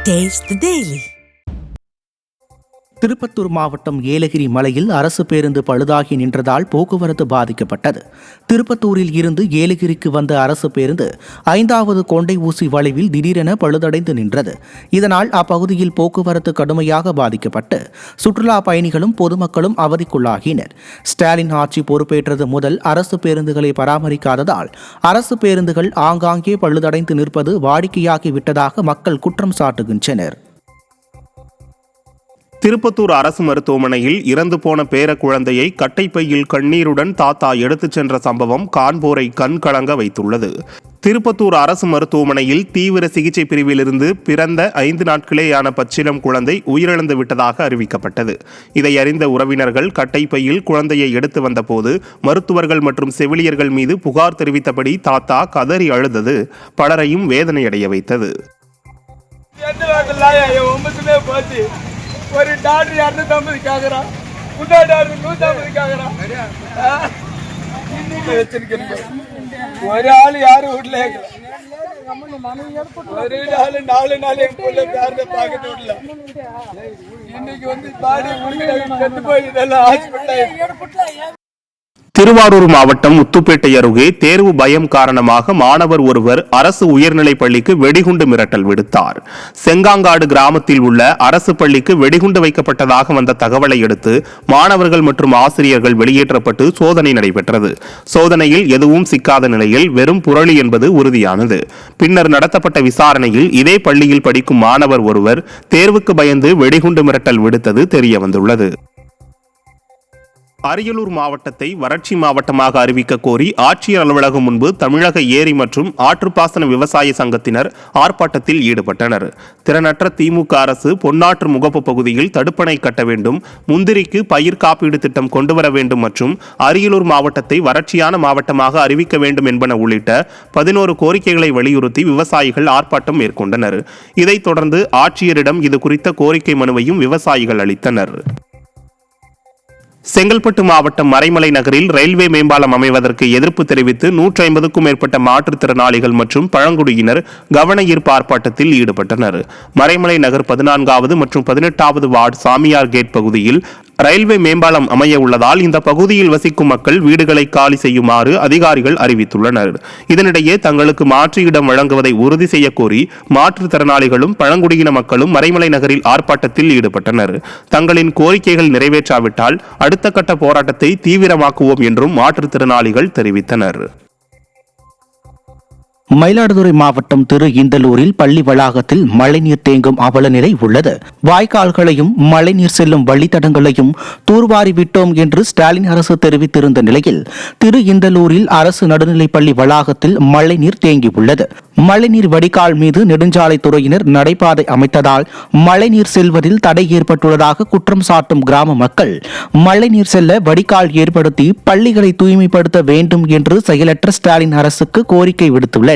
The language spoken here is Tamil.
Taste the Daily. திருப்பத்தூர் மாவட்டம் ஏலகிரி மலையில் அரசு பேருந்து பழுதாகி நின்றதால் போக்குவரத்து பாதிக்கப்பட்டது. திருப்பத்தூரில் இருந்து ஏலகிரிக்கு வந்த அரசு பேருந்து 5வது கொண்டை ஊசி வளைவில் திடீரென பழுதடைந்து நின்றது. இதனால் அப்பகுதியில் போக்குவரத்து கடுமையாக பாதிக்கப்பட்டு சுற்றுலா பயணிகளும் பொதுமக்களும் அவதிக்குள்ளாகினர். ஸ்டாலின் ஆட்சி பொறுப்பேற்றது முதல் அரசு பேருந்துகளை பராமரிக்காததால் அரசு பேருந்துகள் ஆங்காங்கே பழுதடைந்து நிற்பது வாடிக்கையாகிவிட்டதாக மக்கள் குற்றம் சாட்டுகின்றனர். திருப்பத்தூர் அரசு மருத்துவமனையில் இறந்து போன பேர குழந்தையை கட்டைப்பையில் கண்ணீருடன் தாத்தா எடுத்துச் சென்ற சம்பவம் காண்போரை கண் கலங்க வைத்துள்ளது. திருப்பத்தூர் அரசு மருத்துவமனையில் தீவிர சிகிச்சை பிரிவிலிருந்து பிறந்த 5 நாட்களேயான பச்சிளம் குழந்தை உயிரிழந்து விட்டதாக அறிவிக்கப்பட்டது. இதை அறிந்த உறவினர்கள் கட்டைப்பையில் குழந்தையை எடுத்து வந்தபோது மருத்துவர்கள் மற்றும் செவிலியர்கள் மீது புகார் தெரிவித்தபடி தாத்தா கதறி அழுதது பலரையும் வேதனையடைய வைத்தது. ஒரு டாக்டர் 250 கேட்குறான், இன்னொரு டாக்டர் 150 கேட்குறான். ஒரு ஆள் யாரும் வீட்டில் ஒரு நாள் 4 நாள் என் பிள்ளை பேரனை பார்க்கறது இல்லை. இன்னைக்கு வந்து பாடி கெட்டு போய் இதெல்லாம் ஹாஸ்பிட்டல். திருவாரூர் மாவட்டம் முத்துப்பேட்டை அருகே தேர்வு பயம் காரணமாக மாணவர் ஒருவர் அரசு உயர்நிலைப் பள்ளிக்கு வெடிகுண்டு மிரட்டல் விடுத்தார். செங்காங்காடு கிராமத்தில் உள்ள அரசு பள்ளிக்கு வெடிகுண்டு வைக்கப்பட்டதாக வந்த தகவலை அடுத்து மாணவர்கள் மற்றும் ஆசிரியர்கள் வெளியேற்றப்பட்டு சோதனை நடைபெற்றது. சோதனையில் எதுவும் சிக்காத நிலையில் வெறும் புரளி என்பது உறுதியானது. பின்னர் நடத்தப்பட்ட விசாரணையில் இதே பள்ளியில் படிக்கும் மாணவர் ஒருவர் தேர்வுக்கு பயந்து வெடிகுண்டு மிரட்டல் விடுத்தது தெரியவந்துள்ளது. அரியலூர் மாவட்டத்தை வறட்சி மாவட்டமாக அறிவிக்க கோரி ஆட்சியர் அலுவலகம் முன்பு தமிழக ஏரி மற்றும் ஆற்றுப்பாசன விவசாய சங்கத்தினர் ஆர்ப்பாட்டத்தில் ஈடுபட்டனர். திறனற்ற திமுக அரசு பொன்னாற்று முகப்பு பகுதியில் தடுப்பணை கட்ட வேண்டும், முந்திரிக்கு பயிர் காப்பீடு திட்டம் கொண்டுவர வேண்டும் மற்றும் அரியலூர் மாவட்டத்தை வறட்சியான மாவட்டமாக அறிவிக்க வேண்டும் என்பன உள்ளிட்ட 11 கோரிக்கைகளை வலியுறுத்தி விவசாயிகள் ஆர்ப்பாட்டம் மேற்கொண்டனர். இதைத் தொடர்ந்து ஆட்சியரிடம் இது குறித்த கோரிக்கை மனுவையும் விவசாயிகள் அளித்தனர். செங்கல்பட்டு மாவட்டம் மறைமலை நகரில் ரயில்வே மேம்பாலம் அமைவதற்கு எதிர்ப்பு தெரிவித்து 150க்கும் மேற்பட்ட மாற்றுத்திறனாளிகள் மற்றும் பழங்குடியினர் கவன ஈர்ப்பு ஆர்ப்பாட்டத்தில் ஈடுபட்டனர். மறைமலை நகர் 14வது மற்றும் 18வது வார்டு சாமியார் கேட் பகுதியில் ரயில்வே மேம்பாலம் அமைய உள்ளதால் இந்த பகுதியில் வசிக்கும் மக்கள் வீடுகளை காலி செய்யுமாறு அதிகாரிகள் அறிவித்துள்ளனர். இதனிடையே தங்களுக்கு மாற்று இடம் வழங்குவதை உறுதி செய்ய கோரி மாற்றுத்திறனாளிகளும் பழங்குடியின மக்களும் மறைமலை நகரில் ஆர்ப்பாட்டத்தில் ஈடுபட்டனர். தங்களின் கோரிக்கைகள் நிறைவேற்றாவிட்டால் அடுத்த கட்ட போராட்டத்தை தீவிரமாக்குவோம் என்றும் மாற்றுத்திறனாளிகள் தெரிவித்தனர். மயிலாடுதுறை மாவட்டம் திரு இந்தலூரில் பள்ளி வளாகத்தில் மழைநீர் தேங்கும் அவல நிலை உள்ளது. வாய்க்கால்களையும் மழைநீர் செல்லும் வழித்தடங்களையும் தூர்வாரி விட்டோம் என்று ஸ்டாலின் அரசு தெரிவித்திருந்த நிலையில் திரு இந்தலூரில் அரசு நடுநிலைப் பள்ளி வளாகத்தில் மழைநீர் தேங்கியுள்ளது. மழைநீர் வடிகால் மீது நெடுஞ்சாலைத்துறையினர் நடைபாதை அமைத்ததால் மழைநீர் செல்வதில் தடை ஏற்பட்டுள்ளதாக குற்றம் சாட்டும் கிராம மக்கள் மழைநீர் செல்ல வடிகால் ஏற்படுத்தி பள்ளிகளை தூய்மைப்படுத்த வேண்டும் என்று செயலற்ற ஸ்டாலின் அரசுக்கு கோரிக்கை விடுத்துள்ளனர்.